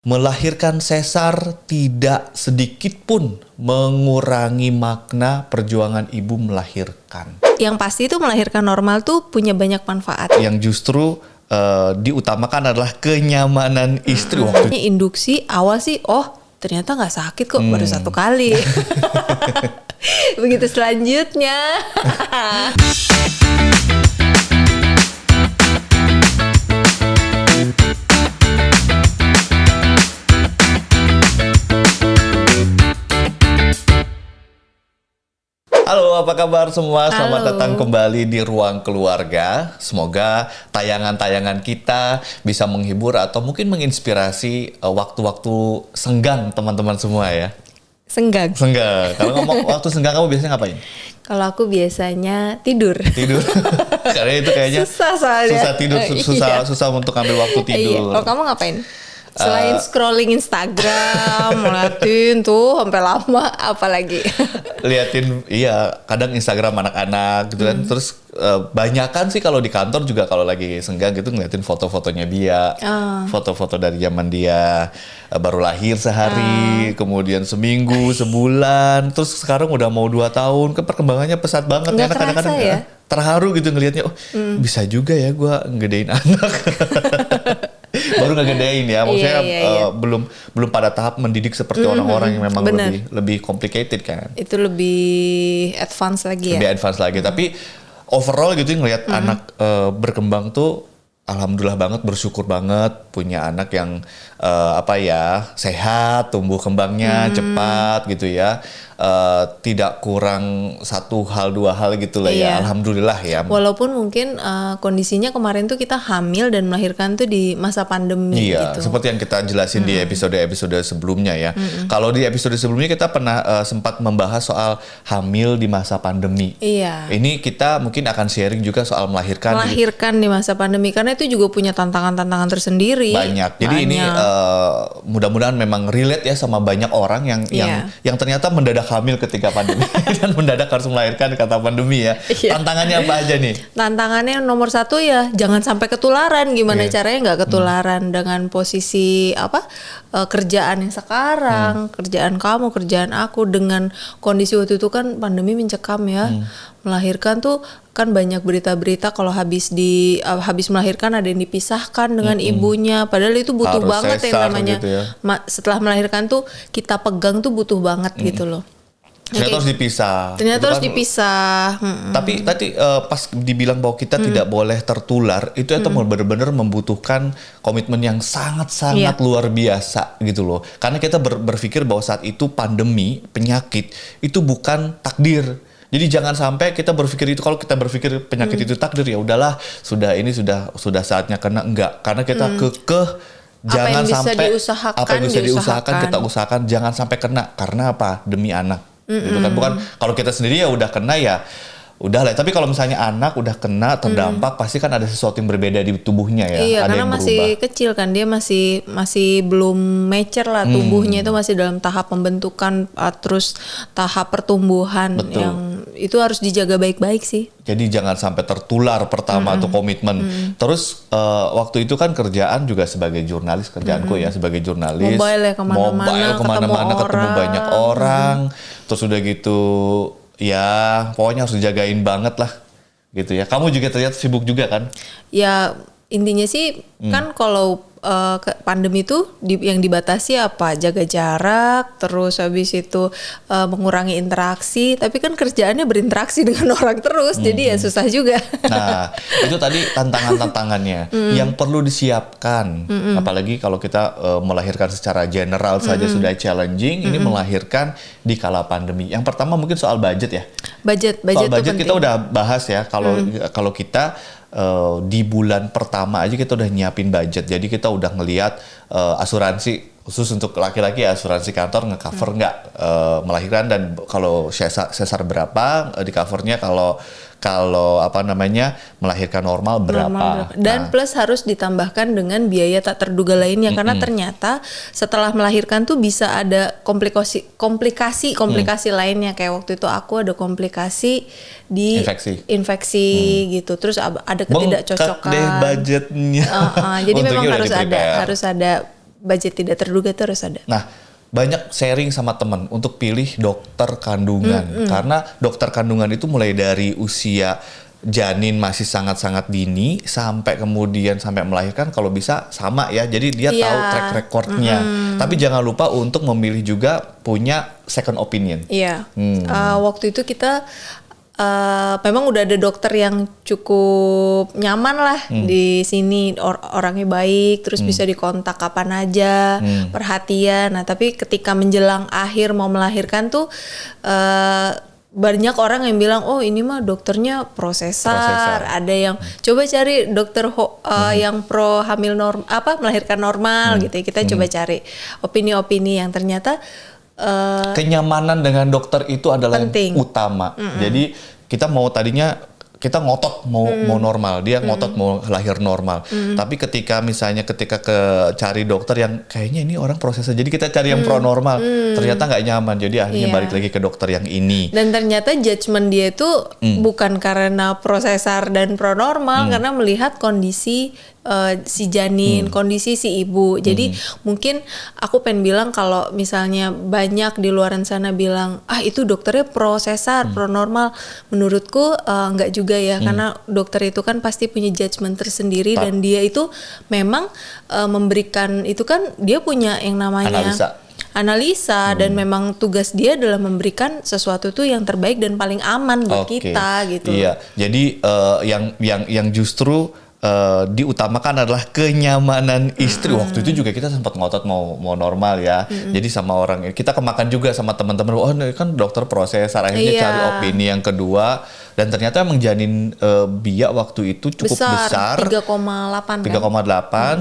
Melahirkan sesar tidak sedikit pun mengurangi makna perjuangan ibu melahirkan. Yang pasti itu melahirkan normal tuh punya banyak manfaat. Yang justru diutamakan adalah kenyamanan istri waktu itu. Induksi awal sih, ternyata nggak sakit kok, baru 1 kali. Begitu selanjutnya. Halo, apa kabar semua? Selamat Halo. datang kembali di Ruang Keluarga. Semoga tayangan-tayangan kita bisa menghibur atau mungkin menginspirasi waktu-waktu senggang teman-teman semua ya. Senggang. Senggang. Kalau ngomong waktu senggang kamu biasanya ngapain? Kalau aku biasanya tidur. Tidur. Karena itu kayaknya Susah soalnya. susah tidur, susah untuk ambil waktu Iya. tidur. Kalau kamu ngapain? Selain scrolling Instagram, ngeliatin tuh sampai lama, apalagi? Liatin, iya, kadang Instagram anak-anak gitu kan. Terus banyakan sih kalau di kantor juga kalau lagi senggang gitu ngeliatin foto-fotonya dia, foto-foto dari zaman dia baru lahir sehari, kemudian seminggu, sebulan, terus sekarang udah mau 2 tahun, perkembangannya pesat banget. Nggak Karena kadang-kadang kerasa ya? terharu gitu ngelihatnya, bisa juga ya gue ngedein anak. Baru ngegedein ya, maksudnya Iya. belum pada tahap mendidik seperti orang-orang yang memang lebih complicated kan. Itu lebih advance lagi ya? Lebih advance lagi. Tapi overall gitu ngelihat anak berkembang tuh alhamdulillah banget, bersyukur banget punya anak yang sehat, tumbuh kembangnya cepat gitu ya. Tidak kurang 1 hal 2 hal gitu lah ya. Alhamdulillah ya. Walaupun mungkin kondisinya kemarin tuh kita hamil dan melahirkan tuh di masa pandemi Iya, gitu. seperti yang kita jelasin di episode-episode sebelumnya ya. Kalau di episode sebelumnya kita pernah sempat membahas soal hamil di masa pandemi. Iya. Ini kita mungkin akan sharing juga soal melahirkan. Melahirkan di masa pandemi, karena itu juga punya tantangan-tantangan tersendiri. Banyak. Jadi ini mudah-mudahan memang relate ya sama banyak orang yang ternyata mendadak hamil ketika pandemi dan mendadak harus melahirkan kata pandemi ya. Iya. Tantangannya apa aja nih? Tantangannya nomor 1 ya jangan sampai ketularan. Gimana caranya nggak ketularan dengan posisi kerjaan yang sekarang, kerjaan kamu, kerjaan aku, dengan kondisi waktu itu kan pandemi mencekam ya. Melahirkan tuh kan banyak berita-berita kalau habis melahirkan ada yang dipisahkan dengan ibunya, padahal itu butuh Harus banget yang sesar namanya gitu ya. Setelah melahirkan tuh kita pegang tuh butuh banget gitu loh. Ternyata harus dipisah. Ternyata Itu harus kan, dipisah. Tapi tadi pas dibilang bahwa kita tidak boleh tertular, itu benar-benar membutuhkan komitmen yang sangat-sangat luar biasa gitu loh. Karena kita berpikir bahwa saat itu pandemi, penyakit itu bukan takdir. Jadi jangan sampai kita berpikir itu, kalau kita berpikir penyakit itu takdir, ya udahlah, sudah saatnya kena. Enggak, karena kita jangan sampai apa yang bisa diusahakan kita usahakan, jangan sampai kena. Karena apa? Demi anak. Gitu kan, bukan kalau kita sendiri ya udah kena ya udah lah. Tapi kalau misalnya anak udah kena terdampak, pasti kan ada sesuatu yang berbeda di tubuhnya ya. Iya, ada karena yang masih berubah. kecil kan, dia masih belum mature lah tubuhnya, itu masih dalam tahap pembentukan, terus tahap pertumbuhan. Betul. Yang itu harus dijaga baik-baik sih. Jadi jangan sampai tertular pertama tuh komitmen. Terus waktu itu kan kerjaan juga sebagai jurnalis, kerjaanku ya sebagai jurnalis. Mobile ya kemana-mana, ketemu banyak orang. Terus udah gitu ya pokoknya harus dijagain banget lah gitu ya. Kamu juga terlihat sibuk juga kan? Ya intinya sih kan kalau pandemi itu yang dibatasi apa? Jaga jarak, terus habis itu mengurangi interaksi. Tapi kan kerjaannya berinteraksi dengan orang terus, jadi ya susah juga. Nah, itu tadi tantangan-tantangannya yang perlu disiapkan. Apalagi kalau kita melahirkan secara general saja sudah challenging, ini melahirkan di kala pandemi. Yang pertama mungkin soal budget ya. Budget Soal budget itu kita penting. udah bahas ya. Kalau kita di bulan pertama aja kita udah nyiapin budget. Jadi kita udah ngelihat asuransi khusus untuk laki-laki, asuransi kantor nge-cover nggak melahirkan, dan kalau sesar berapa di covernya, kalau melahirkan normal berapa. Dan plus harus ditambahkan dengan biaya tak terduga lainnya, karena ternyata setelah melahirkan tuh bisa ada komplikasi lainnya. Kayak waktu itu aku ada komplikasi di infeksi gitu, terus ada ketidakcocokan. Bengkak deh budgetnya. Jadi memang harus ada budget tidak terduga itu harus ada. Nah, banyak sharing sama teman untuk pilih dokter kandungan. Karena dokter kandungan itu mulai dari usia janin masih sangat-sangat dini sampai kemudian sampai melahirkan kalau bisa sama ya. Jadi dia tahu track recordnya. Tapi jangan lupa untuk memilih juga punya second opinion. Iya. Waktu itu kita memang udah ada dokter yang cukup nyaman lah di sini, orangnya baik, terus bisa dikontak kapan aja, perhatian. Nah tapi ketika menjelang akhir mau melahirkan tuh banyak orang yang bilang, oh ini mah dokternya prosesar. Ada yang coba cari dokter yang pro hamil melahirkan normal gitu ya. Kita coba cari opini-opini yang ternyata kenyamanan dengan dokter itu adalah penting. Yang utama. Jadi kita kita ngotot mau normal, dia ngotot mau lahir normal. Tapi ketika cari dokter yang kayaknya ini orang prosesnya, jadi kita cari yang pro normal, ternyata nggak nyaman, jadi akhirnya balik lagi ke dokter yang ini. Dan ternyata judgement dia itu bukan karena prosesar dan pro normal, karena melihat kondisi si janin, kondisi si ibu. Jadi mungkin aku pengen bilang kalau misalnya banyak di luaran sana bilang itu dokternya prosesar, pro normal, menurutku nggak juga ya, karena dokter itu kan pasti punya judgement tersendiri dan dia itu memang memberikan itu kan dia punya yang namanya analisa dan memang tugas dia adalah memberikan sesuatu tuh yang terbaik dan paling aman buat kita gitu. Iya, jadi yang justru diutamakan adalah kenyamanan istri. Waktu itu juga kita sempat ngotot mau normal ya. Jadi sama orang kita kemakan juga sama teman-teman. Oh ini kan dokter prosesar, akhirnya cari opini yang kedua. Dan ternyata emang janin Bia waktu itu cukup besar 3,8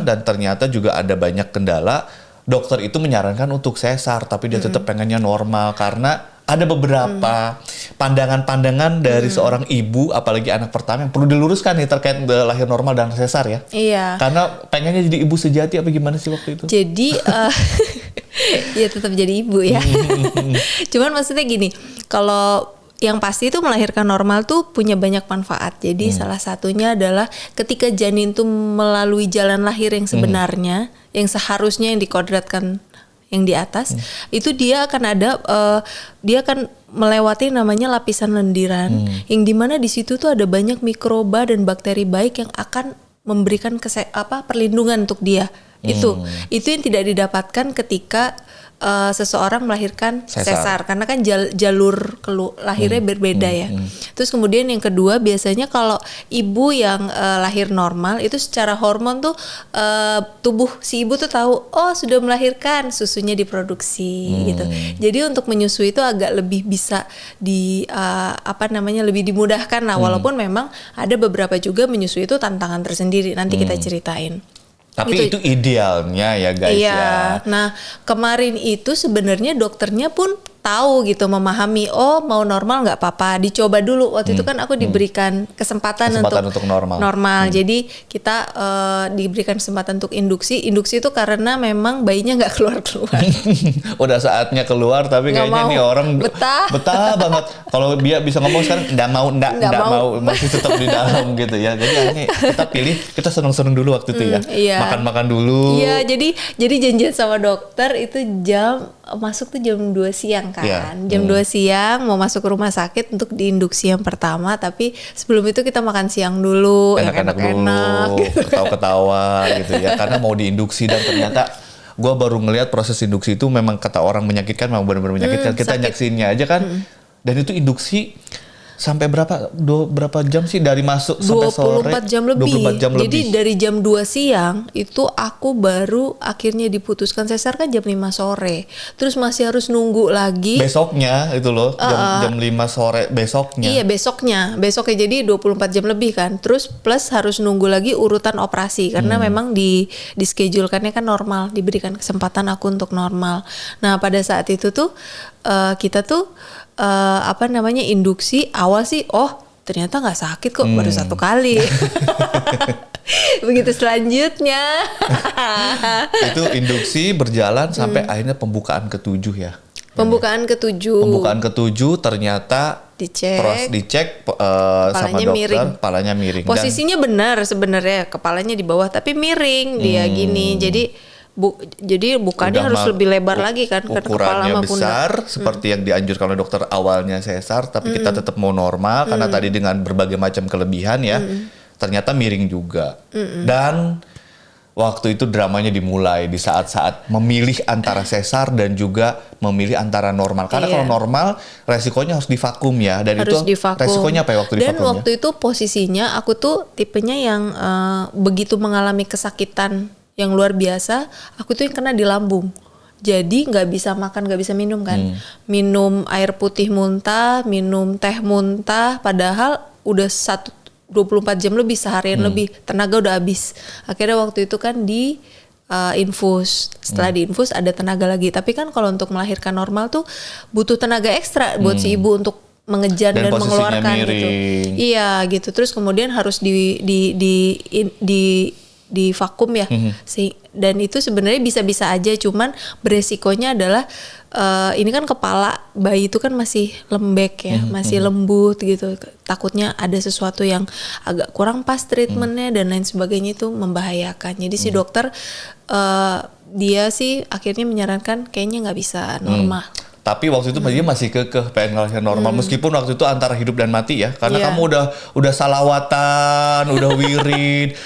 dan ternyata juga ada banyak kendala. Dokter itu menyarankan untuk sesar, tapi dia tetap pengennya normal karena ada beberapa pandangan-pandangan dari seorang ibu, apalagi anak pertama yang perlu diluruskan nih terkait lahir normal dan sesar ya. Iya. Karena pengennya jadi ibu sejati apa gimana sih waktu itu? Jadi ya tetap jadi ibu ya. Cuman maksudnya gini, kalau yang pasti itu melahirkan normal tuh punya banyak manfaat. Jadi salah satunya adalah ketika janin tuh melalui jalan lahir yang sebenarnya, yang seharusnya yang dikodratkan yang di atas, itu dia akan ada dia akan melewati namanya lapisan lendiran, yang dimana di situ tuh ada banyak mikroba dan bakteri baik yang akan memberikan perlindungan untuk dia. Itu yang tidak didapatkan ketika seseorang melahirkan sesar karena kan jalur lahirnya berbeda ya. Terus kemudian yang kedua, biasanya kalau ibu yang lahir normal itu secara hormon tuh tubuh si ibu tuh tahu sudah melahirkan, susunya diproduksi gitu. Jadi untuk menyusui itu agak lebih bisa lebih dimudahkan lah, walaupun memang ada beberapa juga menyusui itu tantangan tersendiri, nanti kita ceritain. Tapi itu idealnya ya guys ya. Nah kemarin itu sebenarnya dokternya pun tahu gitu, memahami mau normal nggak apa-apa, dicoba dulu. Waktu itu kan aku diberikan kesempatan untuk normal. Jadi kita diberikan kesempatan untuk induksi itu karena memang bayinya nggak keluar-keluar. Udah saatnya keluar tapi nggak kayaknya mau. nih orang betah banget. Kalau dia bisa ngomong sekarang nggak mau, masih tetap di dalam gitu ya. Jadi akhirnya kita pilih, kita seneng-seneng dulu waktu itu ya. Makan-makan dulu. Iya, jadi janjian sama dokter itu masuk tuh jam 2 siang kan. Jam 2 siang mau masuk ke rumah sakit untuk diinduksi yang pertama, tapi sebelum itu kita makan siang dulu, enak-enak dulu, ketawa-ketawa gitu ya, karena mau diinduksi. Dan ternyata gue baru ngelihat proses induksi itu memang kata orang menyakitkan, memang benar-benar menyakitkan. Kita nyaksinnya aja kan, dan itu induksi sampai berapa jam sih dari masuk sampai sore? 24 jam lebih. 24 jam Jadi lebih. dari jam 2 siang itu aku baru akhirnya diputuskan sesar kan jam 5 sore. Terus masih harus nunggu lagi. Besoknya itu loh, jam 5 sore besoknya. Iya, besoknya. Jadi 24 jam lebih kan. Terus plus harus nunggu lagi urutan operasi karena memang di schedule-kannya kan normal, diberikan kesempatan aku untuk normal. Nah, pada saat itu tuh kita tuh induksi awal sih ternyata nggak sakit kok, baru 1 kali. Begitu selanjutnya itu induksi berjalan sampai akhirnya pembukaan ke-7 ya. Pembukaan ke-7 ternyata dicek sama dokter, kepalanya miring. Posisinya benar sebenarnya, kepalanya di bawah tapi miring dia gini. Jadi Jadi bukannya harus lebih lebar lagi kan, karena kepala ukurannya sama pundak. besar seperti yang dianjurkan oleh dokter awalnya sesar, tapi kita tetap mau normal karena tadi dengan berbagai macam kelebihan ya, ternyata miring juga. Dan waktu itu dramanya dimulai di saat-saat memilih antara sesar dan juga memilih antara normal. Karena kalau normal resikonya harus divakum ya, dan Harus itu divakum. resikonya apa ya waktu Dan divakumnya? waktu itu posisinya aku tuh tipenya yang begitu mengalami kesakitan yang luar biasa, aku tuh yang kena di lambung. Jadi nggak bisa makan, nggak bisa minum kan. Minum air putih muntah, minum teh muntah, padahal udah 24 jam lebih, seharian lebih, tenaga udah habis. Akhirnya waktu itu kan di infus. Setelah diinfus ada tenaga lagi. Tapi kan kalau untuk melahirkan normal tuh butuh tenaga ekstra buat si ibu untuk mengejar dan posisinya mengeluarkan gitu. miring. Iya gitu. Terus kemudian harus di vakum ya. Dan itu sebenarnya bisa-bisa aja, cuman beresikonya adalah ini kan kepala bayi itu kan masih lembek ya, masih lembut gitu. Takutnya ada sesuatu yang agak kurang pas treatmentnya dan lain sebagainya, itu membahayakan. Jadi si dokter dia sih akhirnya menyarankan kayaknya nggak bisa normal. Tapi waktu itu dia masih kekeh pengen ngelahirin normal, meskipun waktu itu antara hidup dan mati ya, karena kamu udah salawatan, udah wirid.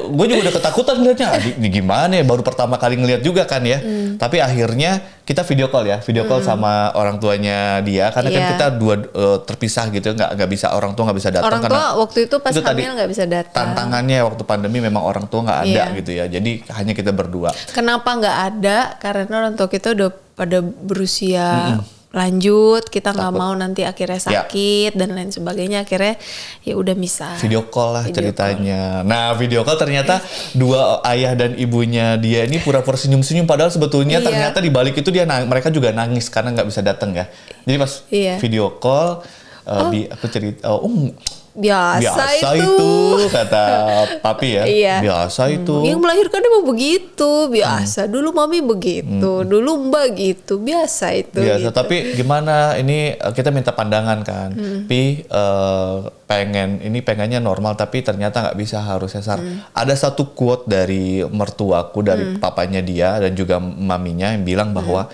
Gue juga udah ketakutan ngeliatnya, ini gimana ya, baru pertama kali ngeliat juga kan ya. Tapi akhirnya kita video call sama orang tuanya dia, karena kan kita terpisah gitu, nggak bisa, orang tua nggak bisa datang. Orang tua waktu itu pas hamil nggak bisa datang. Tantangannya waktu pandemi memang orang tua nggak ada gitu ya, jadi hanya kita berdua. Kenapa nggak ada? Karena orang tua kita udah pada berusia lanjut, kita nggak mau nanti akhirnya sakit dan lain sebagainya, akhirnya ya udah misah. Video call lah ceritanya. Nah, video call ternyata dua ayah dan ibunya dia ini pura-pura senyum-senyum, padahal sebetulnya ternyata di balik itu mereka juga nangis karena nggak bisa datang ya. Jadi pas video call aku cerita, biasa itu kata papi ya. Biasa itu. Yang melahirkan emang begitu, biasa. Dulu mami begitu, dulu mbak gitu, biasa itu. Biasa, gitu. tapi gimana ini kita minta pandangan kan. Pi pengennya normal tapi ternyata nggak bisa, harus sesar. Ada satu quote dari mertuaku, dari papanya dia dan juga maminya yang bilang bahwa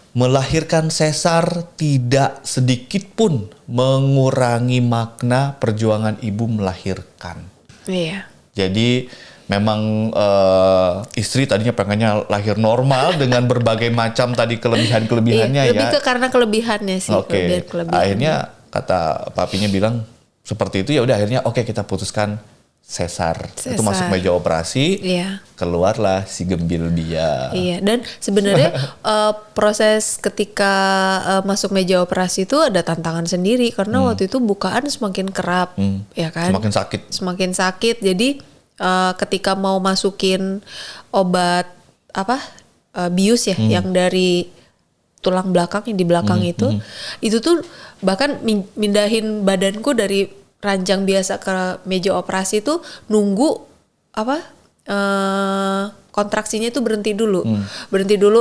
melahirkan sesar tidak sedikit pun mengurangi makna perjuangan ibu melahirkan. Iya. Jadi memang istri tadinya pengennya lahir normal dengan berbagai macam tadi kelebihan-kelebihannya ya. Lebih ke karena kelebihannya sih. Oke. Akhirnya kata papinya bilang seperti itu, ya udah akhirnya kita putuskan sesar. Itu masuk meja operasi, keluarlah si gembil dia. Iya, dan sebenarnya proses ketika masuk meja operasi itu ada tantangan sendiri, karena waktu itu bukaan semakin kerap, ya kan? Semakin sakit. Jadi ketika mau masukin obat bius ya, yang dari tulang belakang yang di belakang itu tuh bahkan mindahin badanku dari ranjang biasa ke meja operasi itu nunggu kontraksinya itu berhenti dulu,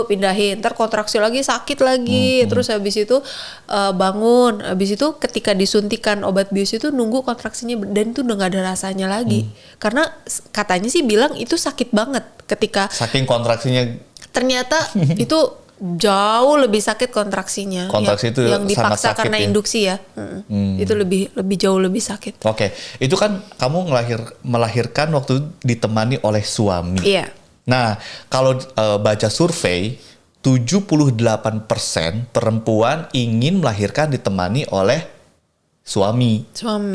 pindahin, ntar kontraksi lagi, sakit lagi, terus habis itu bangun, habis itu ketika disuntikan obat bius itu nunggu kontraksinya dan itu udah nggak ada rasanya lagi, karena katanya sih bilang itu sakit banget ketika saking kontraksinya, ternyata itu jauh lebih sakit kontraksinya. Kontraksi itu yang dipaksa sakit karena induksi ya. Itu lebih jauh lebih sakit. Oke, itu kan kamu melahirkan waktu ditemani oleh suami. Iya. Nah, kalau baca survei 78% perempuan ingin melahirkan ditemani oleh suami.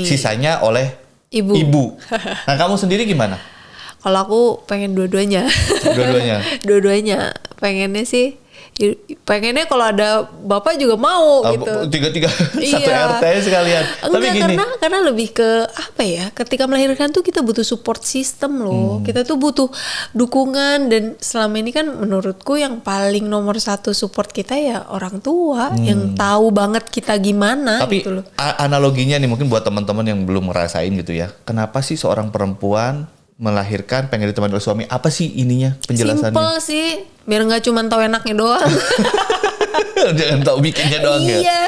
Sisanya oleh ibu. Nah, kamu sendiri gimana? Kalau aku pengen dua-duanya. Dua-duanya. Pengennya kalau ada bapak juga mau gitu. Tiga satu RT sekalian. Tapi gini. Karena lebih ke ketika melahirkan tuh kita butuh support system loh. Kita tuh butuh dukungan, dan selama ini kan menurutku yang paling nomor satu support kita ya orang tua yang tahu banget kita gimana. Tapi gitu loh. Analoginya nih mungkin buat teman-teman yang belum ngerasain gitu ya. Kenapa sih seorang perempuan melahirkan pengen ditemani oleh suami? Apa sih ininya, penjelasannya? Simpel sih, biar nggak cuma tahu enaknya doang. Jangan tahu bikinnya doang ya. Iya.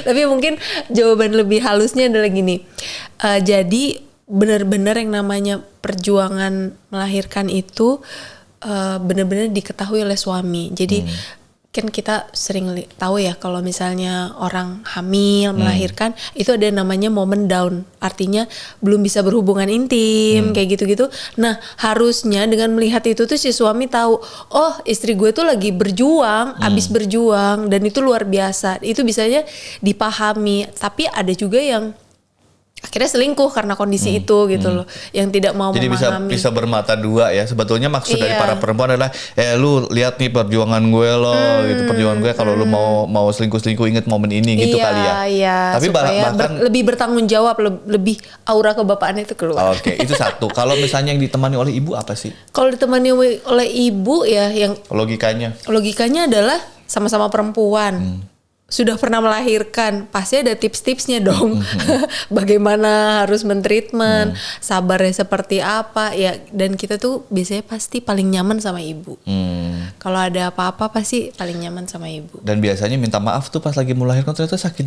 Tapi mungkin jawaban lebih halusnya adalah gini. Jadi benar-benar yang namanya perjuangan melahirkan itu benar-benar diketahui oleh suami. Jadi kan kita sering tahu ya kalau misalnya orang hamil melahirkan itu ada namanya momen down, artinya belum bisa berhubungan intim kayak gitu-gitu. Nah harusnya dengan melihat itu tuh si suami tahu, oh istri gue tuh lagi berjuang, abis berjuang dan itu luar biasa. Itu bisanya dipahami. Tapi ada juga yang akhirnya selingkuh karena kondisi itu gitu loh, yang tidak mau jadi memahami. bisa bermata dua ya. Sebetulnya maksud dari para perempuan adalah lu lihat nih perjuangan gue loh, gitu perjuangan gue kalau lu mau selingkuh inget momen ini gitu kali ya. Iya, tapi bahkan lebih bertanggung jawab, lebih aura kebapaannya itu keluar. Oke, itu satu. Kalau misalnya yang ditemani oleh ibu apa sih? Kalau ditemani oleh ibu ya yang logikanya adalah sama-sama perempuan. Sudah pernah melahirkan, pasti ada tips-tipsnya dong. Bagaimana harus mentreatment, sabarnya seperti apa ya. Dan kita tuh biasanya pasti paling nyaman sama ibu. Kalau ada apa-apa pasti paling nyaman sama ibu. Dan biasanya minta maaf tuh pas lagi melahirkan ternyata sakit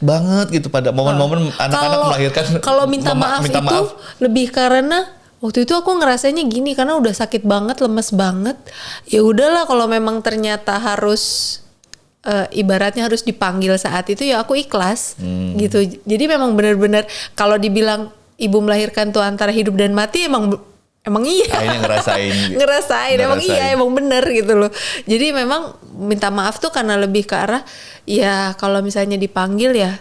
banget gitu pada momen-momen anak-anak melahirkan. Kalau minta maaf itu lebih karena waktu itu aku ngerasanya gini, karena udah sakit banget, lemes banget. Ya udahlah kalau memang ternyata harus ibaratnya harus dipanggil saat itu ya aku ikhlas gitu. Jadi memang benar-benar kalau dibilang ibu melahirkan tuh antara hidup dan mati emang iya. Akhirnya ngerasain. Emang iya, emang bener gitu loh. Jadi memang minta maaf tuh karena lebih ke arah ya kalau misalnya dipanggil ya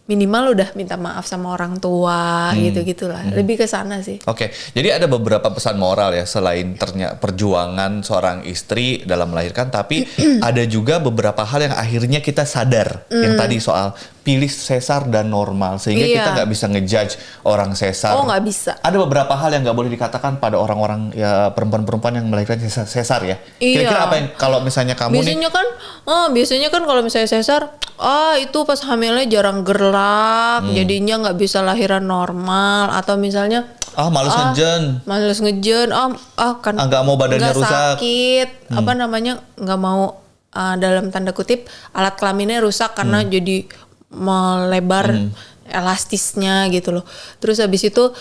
minimal udah minta maaf sama orang tua gitu-gitulah. Lebih ke sana sih. Oke, jadi ada beberapa pesan moral ya selain perjuangan seorang istri dalam melahirkan, tapi ada juga beberapa hal yang akhirnya kita sadar. Yang tadi soal pilih sesar dan normal, sehingga kita nggak bisa ngejudge orang sesar. Oh, nggak bisa. Ada beberapa hal yang nggak boleh dikatakan pada orang-orang ya perempuan-perempuan yang melahirkan sesar ya. Kira-kira apa yang kalau misalnya kamu biasanya kan kalau misalnya sesar, itu pas hamilnya jarang gerak, jadinya nggak bisa lahiran normal, atau misalnya males ngejen, kan nggak mau badannya rusak, sakit, nggak mau dalam tanda kutip alat kelaminnya rusak karena jadi melebar elastisnya gitu loh. Terus habis itu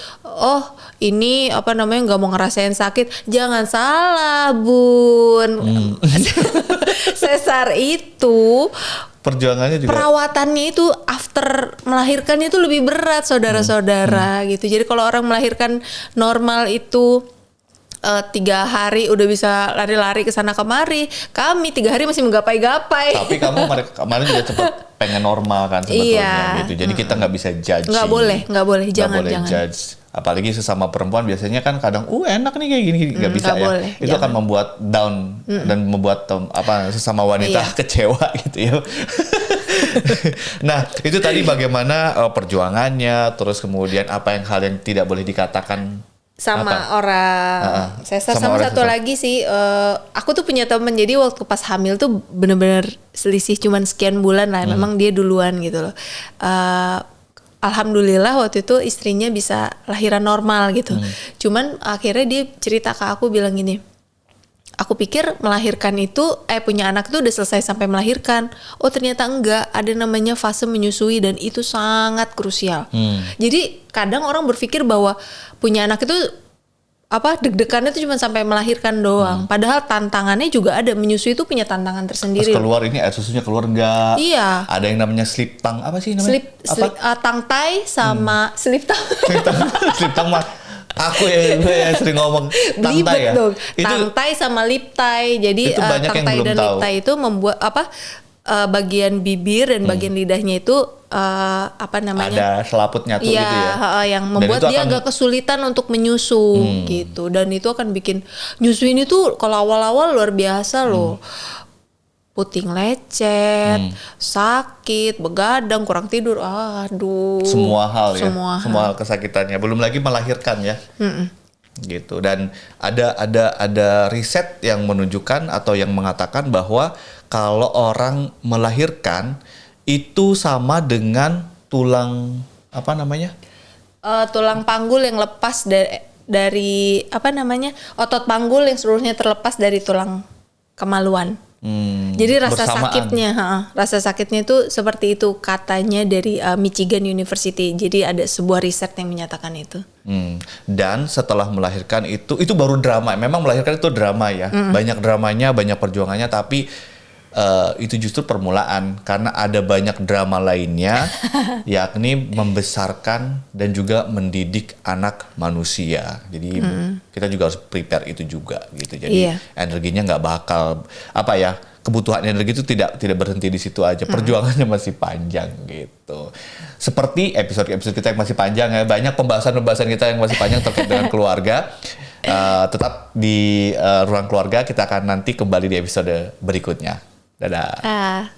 ini nggak mau ngerasain sakit. Jangan salah Bun. Sesar itu perjuangannya juga, perawatannya itu after melahirkannya itu lebih berat saudara-saudara gitu. Jadi kalau orang melahirkan normal itu 3 hari udah bisa lari-lari ke sana kemari, kami 3 hari masih menggapai-gapai. Tapi kamu kemarin juga cepet pengen normal kan sebetulnya gitu. Jadi kita nggak bisa judge. Nggak boleh, jangan. Judge. Apalagi sesama perempuan biasanya kan kadang enak nih kayak gini, nggak bisa ya. Boleh, itu akan membuat down dan membuat sesama wanita kecewa gitu ya. Nah itu tadi bagaimana perjuangannya, terus kemudian hal yang tidak boleh dikatakan sama orang sesar. Sama satu lagi sih, aku tuh punya temen, jadi waktu pas hamil tuh bener-bener selisih cuman sekian bulan lah, memang dia duluan gitu loh. Alhamdulillah waktu itu istrinya bisa lahiran normal gitu. Cuman akhirnya dia cerita ke aku bilang gini, aku pikir melahirkan itu punya anak itu udah selesai sampai melahirkan. Oh ternyata enggak, ada namanya fase menyusui dan itu sangat krusial. Jadi kadang orang berpikir bahwa punya anak itu deg-degannya itu cuma sampai melahirkan doang. Padahal tantangannya juga ada. Menyusui itu punya tantangan tersendiri. Pas keluar ini air susunya keluar enggak? Iya. Ada yang namanya slip tongue, apa sih namanya? Tangtai sama slip tongue. Slip tongue mah aku ya sering ngomong tangtai ya. Dong. Tangtai sama lip tie. Jadi tangtai dan lip tie itu membuat bagian bibir dan bagian lidahnya itu ada selaput nyatu gitu ya. Yang membuat dia agak kesulitan untuk menyusu gitu. Dan itu akan bikin nyusu ini tuh kalau awal-awal luar biasa loh. Puting lecet, sakit, begadang, kurang tidur, aduh. Semua hal kesakitannya. Belum lagi melahirkan ya. Gitu. Dan ada riset yang menunjukkan atau yang mengatakan bahwa kalau orang melahirkan itu sama dengan tulang tulang panggul yang lepas dari otot panggul yang seluruhnya terlepas dari tulang kemaluan. Jadi rasa bersamaan. rasa sakitnya itu seperti itu katanya dari Michigan University. Jadi ada sebuah riset yang menyatakan itu. Dan setelah melahirkan itu baru drama. Memang melahirkan itu drama ya. Banyak dramanya, banyak perjuangannya, tapi itu justru permulaan karena ada banyak drama lainnya, yakni membesarkan dan juga mendidik anak manusia. Jadi kita juga harus prepare itu juga gitu. Jadi energinya nggak bakal kebutuhan energi itu tidak berhenti di situ aja. Perjuangannya masih panjang gitu. Seperti episode kita yang masih panjang ya, banyak pembahasan kita yang masih panjang terkait dengan keluarga. Tetap di Ruang Keluarga, kita akan nanti kembali di episode berikutnya. Dadah.